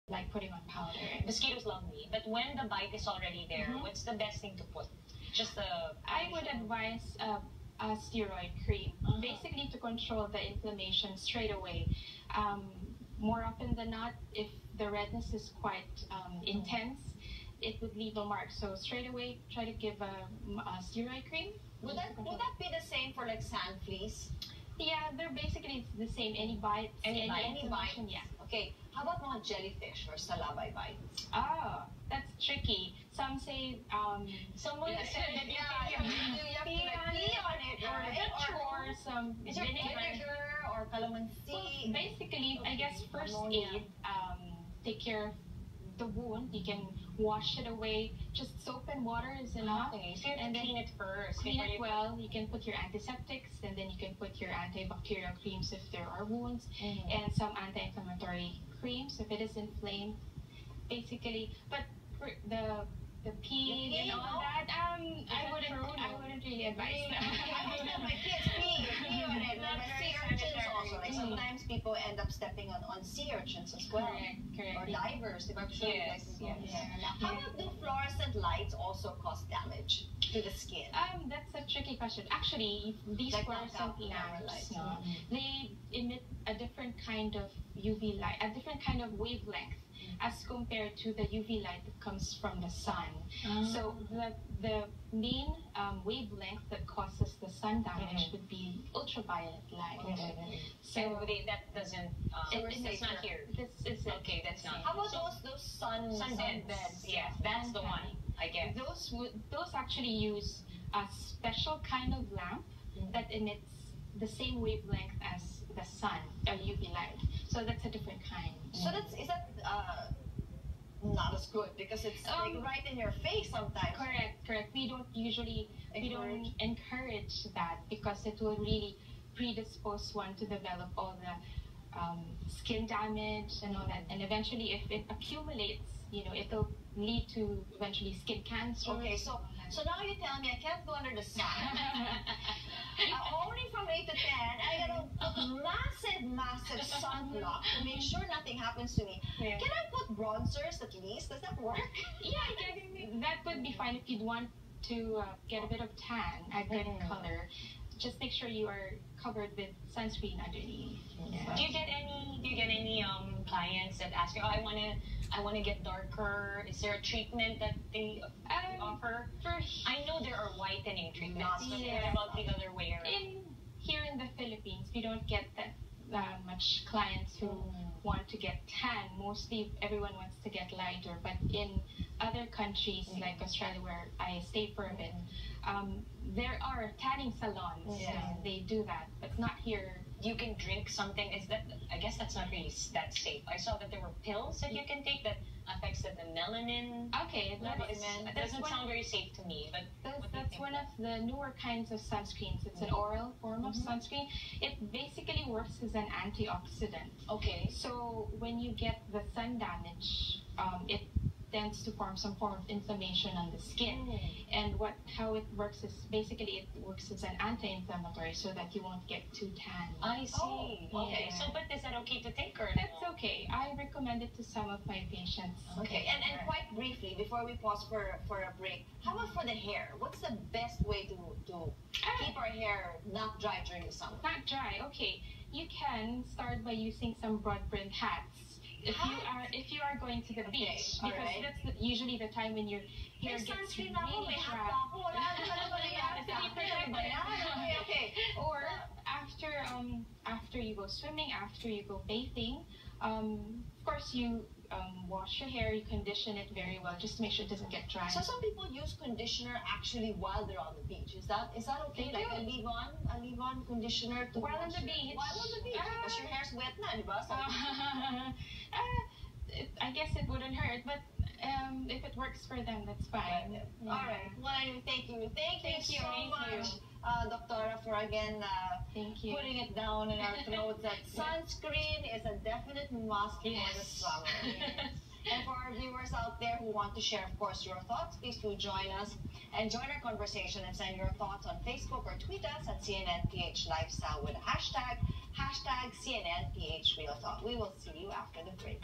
like putting on powder. Mosquitoes love me, but when the bite is already there, what's the best thing to put? Just the. I would advise a steroid cream, basically to control the inflammation straight away. More often than not, if the redness is quite intense, it would leave a mark. So straight away, try to give a steroid cream. Would that be the same for like sand fleas? Yeah, they're basically the same. Any bites, any bites. Yeah. Okay. How about mga jellyfish or salabay bites? Oh, that's tricky. Some say someone said that you have to pee on it, or some vinegar or calamansi. Well, basically, I guess first aid, take care of the wound. You can wash it away. Just soap and water is enough. Okay, so you have to clean it first. Clean it well. You can put your antiseptics, and then you can put your antibacterial creams if there are wounds, and some anti-inflammatory creams if it is inflamed. Basically, but for the pee and all that, I wouldn't really advise that. I tell my kids pee on it. Sea urchins also. Like sometimes people end up stepping on sea urchins as well. Correct. Or divers. Yes. How about do fluorescent lights also cause damage to the skin? That's a tricky question. Actually, these fluorescent lamps, they emit a different kind of UV light, a different kind of wavelength as compared to the UV light that comes from the sun. So the main wavelength that causes the sun damage would be ultraviolet light. So that doesn't. It's not here. This is okay. That's not. How about those sunbeds? Yes, that's the one. I guess those actually use a special kind of lamp that emits the same wavelength as the sun, or UV light. So that's a different kind. So is that not as good because it's like right in your face sometimes. Correct. We don't encourage that because it will really predispose one to develop all the skin damage and all that. And eventually, if it accumulates, it'll lead to eventually skin cancer. Okay, so now you tell me I can't go under the sun. Only from 8 to 10, I gotta put massive sunblock to make sure nothing happens to me. Can I put bronzers at least? Does that work? Yeah, I guess that would be fine if you'd want to get a bit of tan, a good color. Just make sure you are covered with sunscreen underneath. Yeah. Do you get any clients that ask you, oh, I wanna get darker? Is there a treatment that they offer? I know there are whitening treatments. But what about the other way around? Here in the Philippines, we don't get that much clients who want to get tan. Mostly everyone wants to get lighter. But in other countries like Australia, where I stayed for a bit, there are tanning salons. They do that, but not here. You can drink something. I guess that's not really that safe. I saw that there were pills that you can take that affects the melanin. Okay, that doesn't sound very safe to me. But that's one of the newer kinds of sunscreens. It's an oral form of sunscreen. It basically works as an antioxidant. Okay. So when you get the sun damage, it tends to form some form of inflammation on the skin. And how it works is basically it works as an anti-inflammatory so that you won't get too tan. I see. Okay. So, but is that okay to take or That's okay. I recommend it to some of my patients. Okay. And quite briefly, before we pause for a break, how about for the hair? What's the best way to keep our hair not dry during the summer? Not dry. Okay. You can start by using some broad-brimmed hats. If you are going to the beach, because that's usually the time when your hair gets really dry. Or after you go swimming, after you go bathing, of course you wash your hair, you condition it very well, just to make sure it doesn't get dry. So some people use conditioner actually while they're on the beach. Is that okay? Like a leave-on conditioner to while on the beach. While on the beach, because your hair's wet na, di ba? So I guess it wouldn't hurt, but if it works for them, that's fine. All right. Well, thank you so much, Doctora, for again putting it down in our throats that sunscreen is a definite must for the summer. And for our viewers out there who want to share, of course, your thoughts, please do join us and join our conversation and send your thoughts on Facebook or tweet us at CNNPH Lifestyle with a hashtag CNNPH Real Talk. We will see you after the break.